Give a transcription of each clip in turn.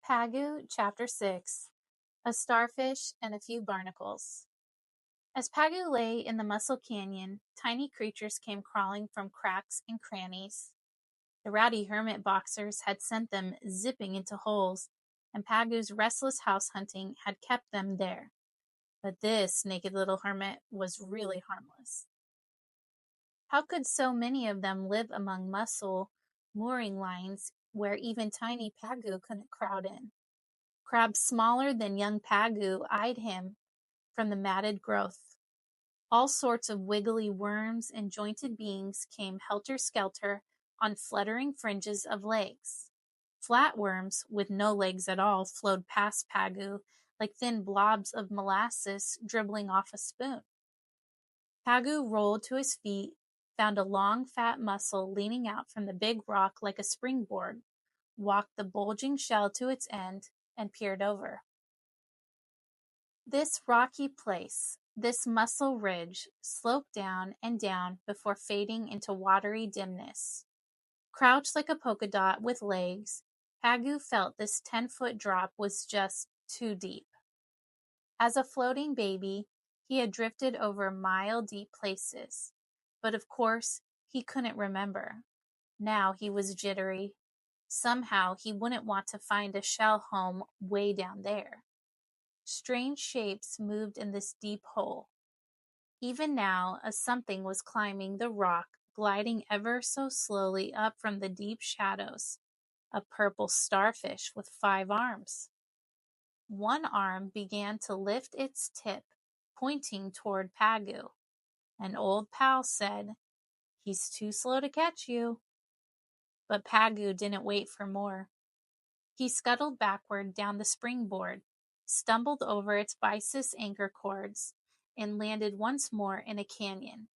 Pagoo, Chapter 6. A Starfish and a Few Barnacles. As Pagoo lay in the Mussel Canyon, tiny creatures came crawling from cracks and crannies. The rowdy hermit boxers had sent them zipping into holes, and Pagoo's restless house hunting had kept them there. But this naked little hermit was really harmless. How could so many of them live among mussel mooring lines where even tiny Pagoo couldn't crowd in? Crabs smaller than young Pagoo eyed him from the matted growth. All sorts of wiggly worms and jointed beings came helter-skelter on fluttering fringes of legs. Flatworms, with no legs at all, flowed past Pagoo like thin blobs of molasses dribbling off a spoon. Pagoo rolled to his feet, found a long, fat mussel leaning out from the big rock like a springboard, walked the bulging shell to its end, and peered over. This rocky place, this mussel ridge, sloped down and down before fading into watery dimness. Crouched like a polka dot with legs, Pagoo felt this 10-foot drop was just too deep. As a floating baby, he had drifted over mile-deep places, but of course he couldn't remember. Now he was jittery. Somehow he wouldn't want to find a shell home way down there. Strange shapes moved in this deep hole. Even now, a something was climbing the rock, gliding ever so slowly up from the deep shadows. A purple starfish with 5 arms. One arm began to lift its tip, pointing toward Pagoo. An old pal said, "He's too slow to catch you." But Pagoo didn't wait for more. He scuttled backward down the springboard, stumbled over its bisis anchor cords, and landed once more in a canyon.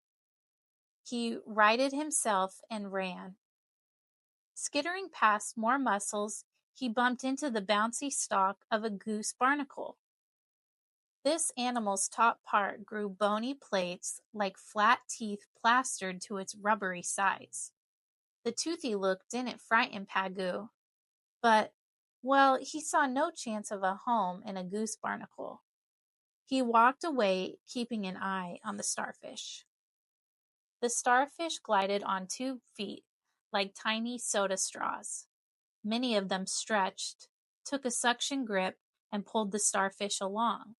He righted himself and ran. Skittering past more mussels, he bumped into the bouncy stalk of a goose barnacle. This animal's top part grew bony plates like flat teeth plastered to its rubbery sides. The toothy look didn't frighten Pagoo, but, well, he saw no chance of a home in a goose barnacle. He walked away, keeping an eye on the starfish. The starfish glided on 2 feet, like tiny soda straws. Many of them stretched, took a suction grip, and pulled the starfish along.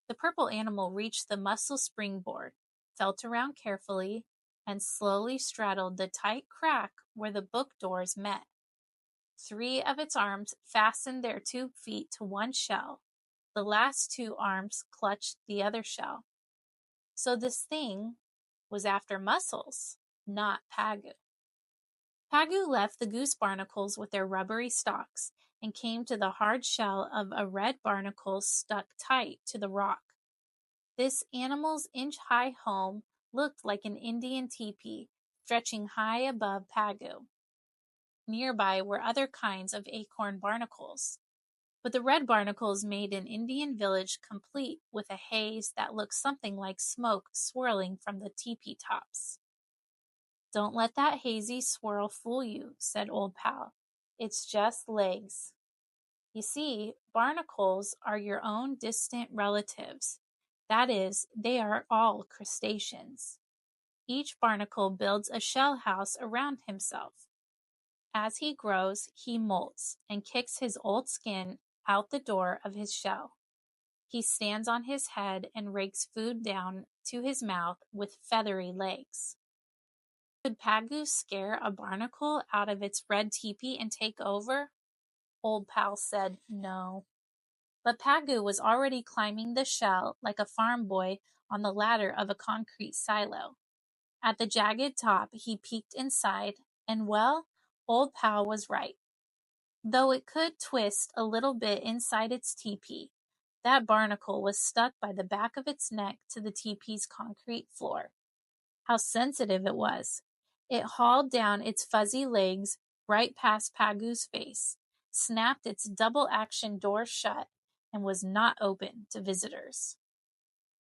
The purple animal reached the mussel springboard, felt around carefully, and slowly straddled the tight crack where the book doors met. 3 of its arms fastened their 2 feet to one shell. The last 2 arms clutched the other shell. So this thing was after mussels, not Pagoo. Pagoo left the goose barnacles with their rubbery stalks and came to the hard shell of a red barnacle stuck tight to the rock. This animal's inch-high home looked like an Indian teepee, stretching high above Pagoo. Nearby were other kinds of acorn barnacles, but the red barnacles made an Indian village complete with a haze that looked something like smoke swirling from the teepee tops. "Don't let that hazy swirl fool you," said Old Pal. "It's just legs. You see, barnacles are your own distant relatives. That is, they are all crustaceans. Each barnacle builds a shell house around himself. As he grows, he molts and kicks his old skin out the door of his shell. He stands on his head and rakes food down to his mouth with feathery legs." Could Pagoo scare a barnacle out of its red teepee and take over? Old Pal said no. But Pagoo was already climbing the shell like a farm boy on the ladder of a concrete silo. At the jagged top, he peeked inside, and well, Old Pal was right. Though it could twist a little bit inside its teepee, that barnacle was stuck by the back of its neck to the teepee's concrete floor. How sensitive it was! It hauled down its fuzzy legs right past Pagoo's face, snapped its double-action door shut, and was not open to visitors.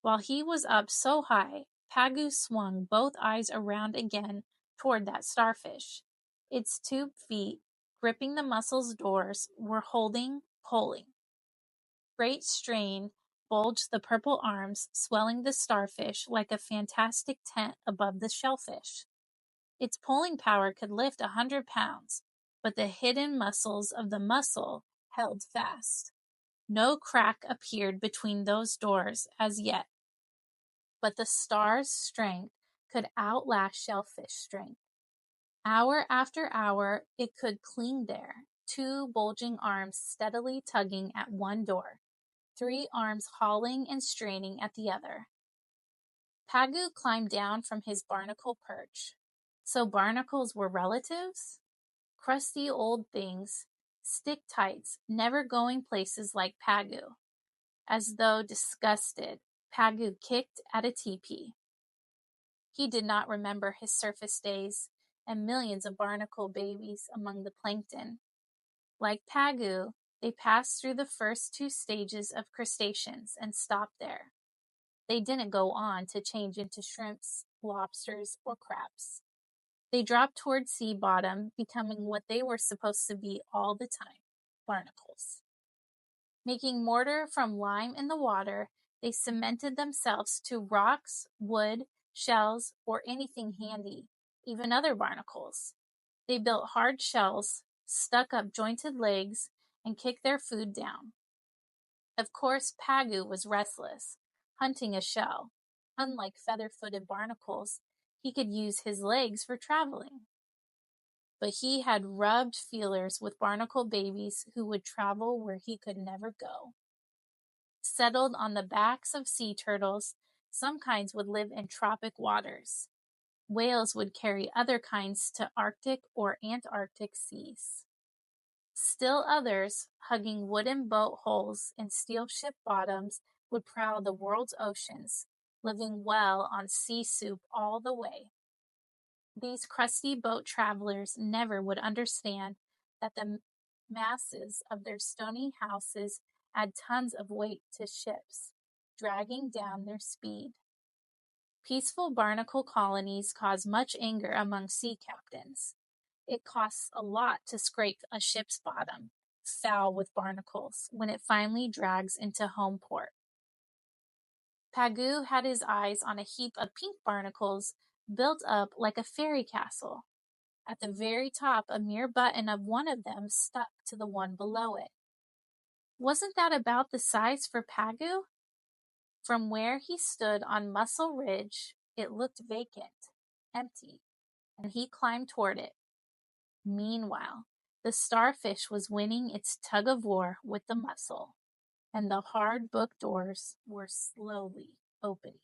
While he was up so high, Pagoo swung both eyes around again toward that starfish. Its 2 feet, gripping the mussel's doors, were holding Holling. Great strain bulged the purple arms, swelling the starfish like a fantastic tent above the shellfish. Its pulling power could lift 100 pounds, but the hidden muscles of the mussel held fast. No crack appeared between those doors as yet, but the star's strength could outlast shellfish strength. Hour after hour, it could cling there, two bulging arms steadily tugging at one door, three arms hauling and straining at the other. Pagoo climbed down from his barnacle perch. So barnacles were relatives? Crusty old things, stick-tights, never going places like Pagoo. As though disgusted, Pagoo kicked at a teepee. He did not remember his surface days and millions of barnacle babies among the plankton. Like Pagoo, they passed through the first two stages of crustaceans and stopped there. They didn't go on to change into shrimps, lobsters, or crabs. They dropped toward sea bottom, becoming what they were supposed to be all the time, barnacles. Making mortar from lime in the water, they cemented themselves to rocks, wood, shells, or anything handy, even other barnacles. They built hard shells, stuck up jointed legs, and kicked their food down. Of course, Pagoo was restless, hunting a shell. Unlike feather-footed barnacles, he could use his legs for traveling. But he had rubbed feelers with barnacle babies who would travel where he could never go. Settled on the backs of sea turtles, some kinds would live in tropic waters. Whales would carry other kinds to Arctic or Antarctic seas. Still others, hugging wooden boat hulls and steel ship bottoms, would prowl the world's oceans, living well on sea soup all the way. These crusty boat travelers never would understand that the masses of their stony houses add tons of weight to ships, dragging down their speed. Peaceful barnacle colonies cause much anger among sea captains. It costs a lot to scrape a ship's bottom, foul with barnacles, when it finally drags into home port. Pagoo had his eyes on a heap of pink barnacles built up like a fairy castle. At the very top, a mere button of one of them stuck to the one below it. Wasn't that about the size for Pagoo? From where he stood on Mussel Ridge, it looked vacant, empty, and he climbed toward it. Meanwhile, the starfish was winning its tug-of-war with the mussel, and the hard book doors were slowly opening.